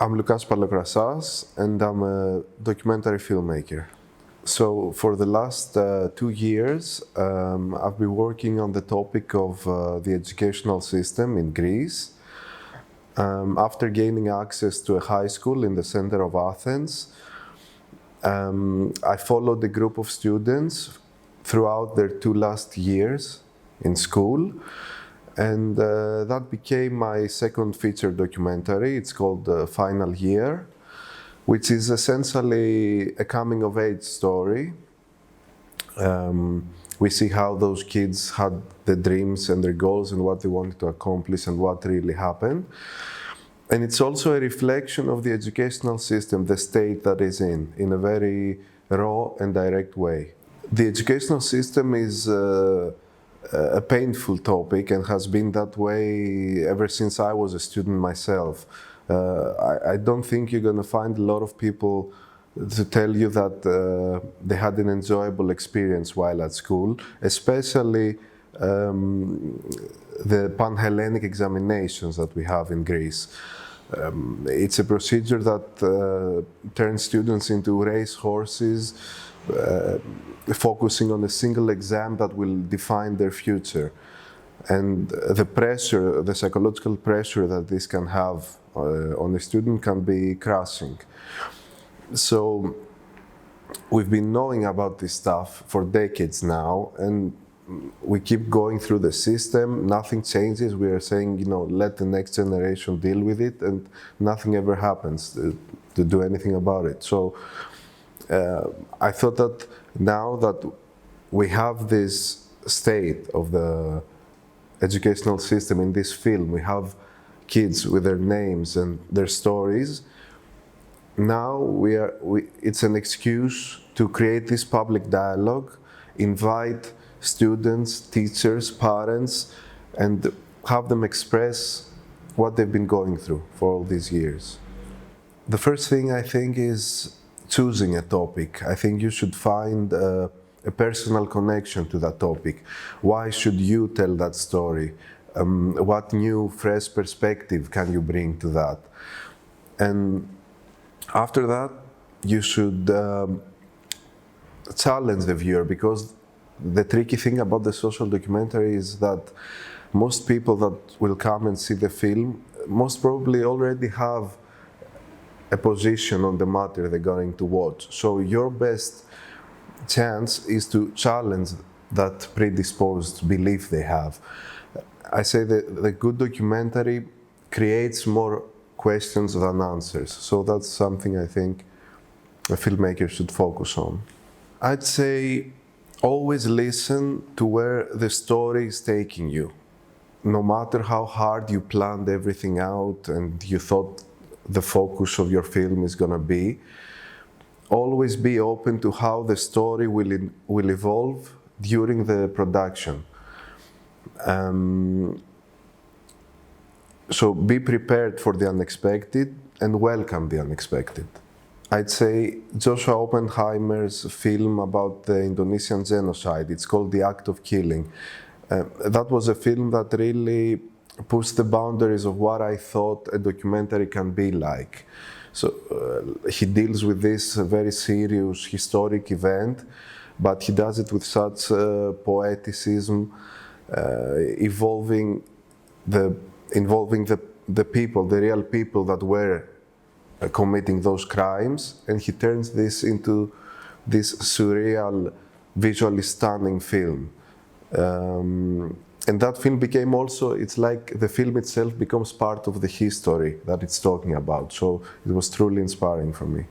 I'm Paleocrassas and I'm a documentary filmmaker. So for the last 2 years, I've been working on the topic of the educational system in Greece. After gaining access to a high school in the center of Athens, I followed a group of students throughout their last 2 years in school. And that became my second feature documentary. It's called Final Year, which is essentially a coming-of-age story. We see how those kids had the dreams and their goals and what they wanted to accomplish and what really happened. And it's also a reflection of the educational system, the state that is in a very raw and direct way. The educational system is a painful topic and has been that way ever since I was a student myself. I don't think you're going to find a lot of people to tell you that they had an enjoyable experience while at school, especially the Pan-Hellenic examinations that we have in Greece. It's a procedure that turns students into race horses, focusing on a single exam that will define their future. And the pressure, the psychological pressure that this can have on a student can be crushing. So we've been knowing about this stuff for decades now, and we keep going through the system, nothing changes. We are saying, let the next generation deal with it, and nothing ever happens to do anything about it. So I thought that now that we have this state of the educational system in this film, we have kids with their names and their stories. Now it's an excuse to create this public dialogue, invite students, teachers, parents, and have them express what they've been going through for all these years. The first thing I think is choosing a topic. I think you should find a personal connection to that topic. Why should you tell that story? What new, fresh perspective can you bring to that? And after that, you should challenge the viewer, because the tricky thing about the social documentary is that most people that will come and see the film most probably already have a position on the matter they're going to watch. So your best chance is to challenge that predisposed belief they have. I say that the good documentary creates more questions than answers. So that's something I think a filmmaker should focus on. I'd say always listen to where the story is taking you. No matter how hard you planned everything out and you thought the focus of your film is going to be, always be open to how the story will evolve during the production. So be prepared for the unexpected and welcome the unexpected. I'd say Joshua Oppenheimer's film about the Indonesian genocide, it's called The Act of Killing. That was a film that really pushed the boundaries of what I thought a documentary can be like. So he deals with this very serious historic event, but he does it with such poeticism, involving the people, the real people that were committing those crimes, and he turns this into this surreal, visually stunning film. And that film became also, it's like the film itself becomes part of the history that it's talking about. So it was truly inspiring for me.